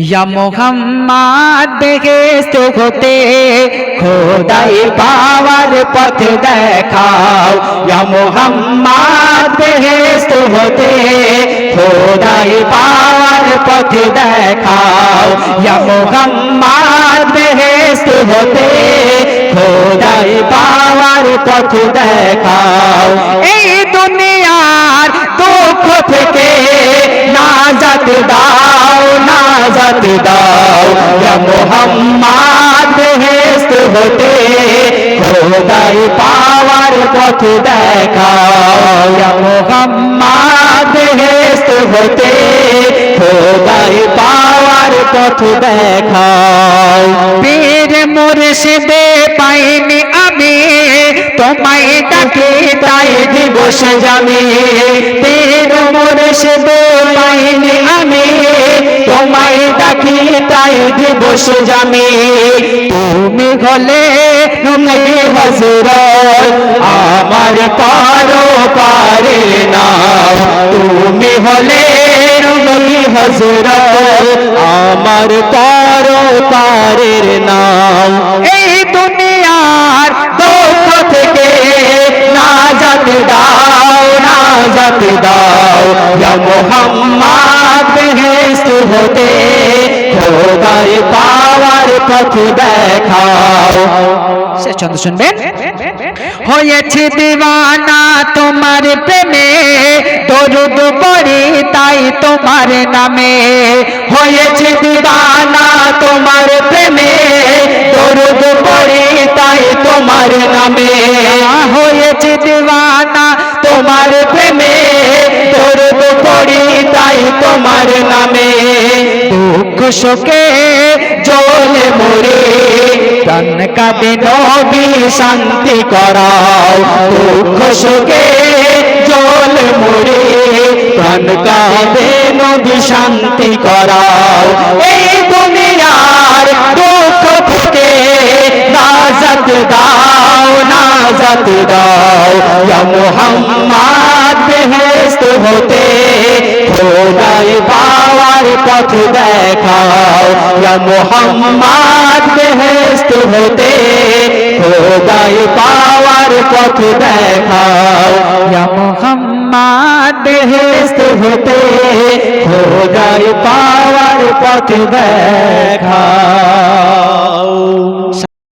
ইয়া মুহাম্মদ বেহেশত হতে খোদাই পাওয়ার পথ দেখাও। ইয়া মুহাম্মদ বেহেশত হতে খোদাই পাওয়ার পথ দেখাও। ইয়া মুহাম্মদ বেহেশত হতে খোদাই পাওয়ার পথ দেখাও। এই দুনিয়ার দুঃখ থেকে নাজাত দাও, নাজাত দাও। ইয়া মুহাম্মদ বেহেশত হতে খোদাই পাওয়ার পথ দেখাও। ইয়া মুহাম্মদ বেহেশত হতে খোদাই পাওয়ার পথ দেখাও। পীর মুর্শিদে পাইনি আমি তোমায় ডাকি তাই দিবস জামি। পীর মুর্শিদে পাইনি আমি তোমায় ডাকি তাই দিবস জামি। তুমি হলে নবী হযরত আমার পারো পারে না। তুমি হলে নবী হযরত আমার পারো পারের নাম। এই দুনিয়ার দুঃখ থেকে নাজাত দাও, নাজাত দাও। ইয়া মুহাম্মদ বেহেশত হতে খোদাই পাওয়ার পথ দেখাও। শেষ ছন্দ শুনবেন। হয়েছে দিওয়ানা তোমার প্রেমে দরুদ পড়ি তাই তোমার নামে। হয়েছে দিওয়ানা তোমার প্রেমে দরুদ পড়ি তাই তোমার নামে। হয়েছে দিওয়ানা তোমার প্রেমে দরুদ পড়ি তাই তোমার নামে। দুঃখ শোকে জ্বলে মরে প্রাণ কাঁদে নবী শান্তি করাও। দুঃখ শোকে জ্বলে মরে প্রাণ কাঁদে নবী শান্তি করাও। এই দুনিয়ার দুঃখ থেকে নাজাত দাও, নাজাত দাও। ইয়া মুহাম্মদ বেহেশত হতে খোদাই পাওয়ার পথ দেখাও। ইয়া মুহাম্মদ বেহেশত হতে খোদাই পাওয়ার পথ দেখাও। ইয়া মুহাম্মদ বেহেশত হতে খোদাই পাওয়ার পথ দেখাও।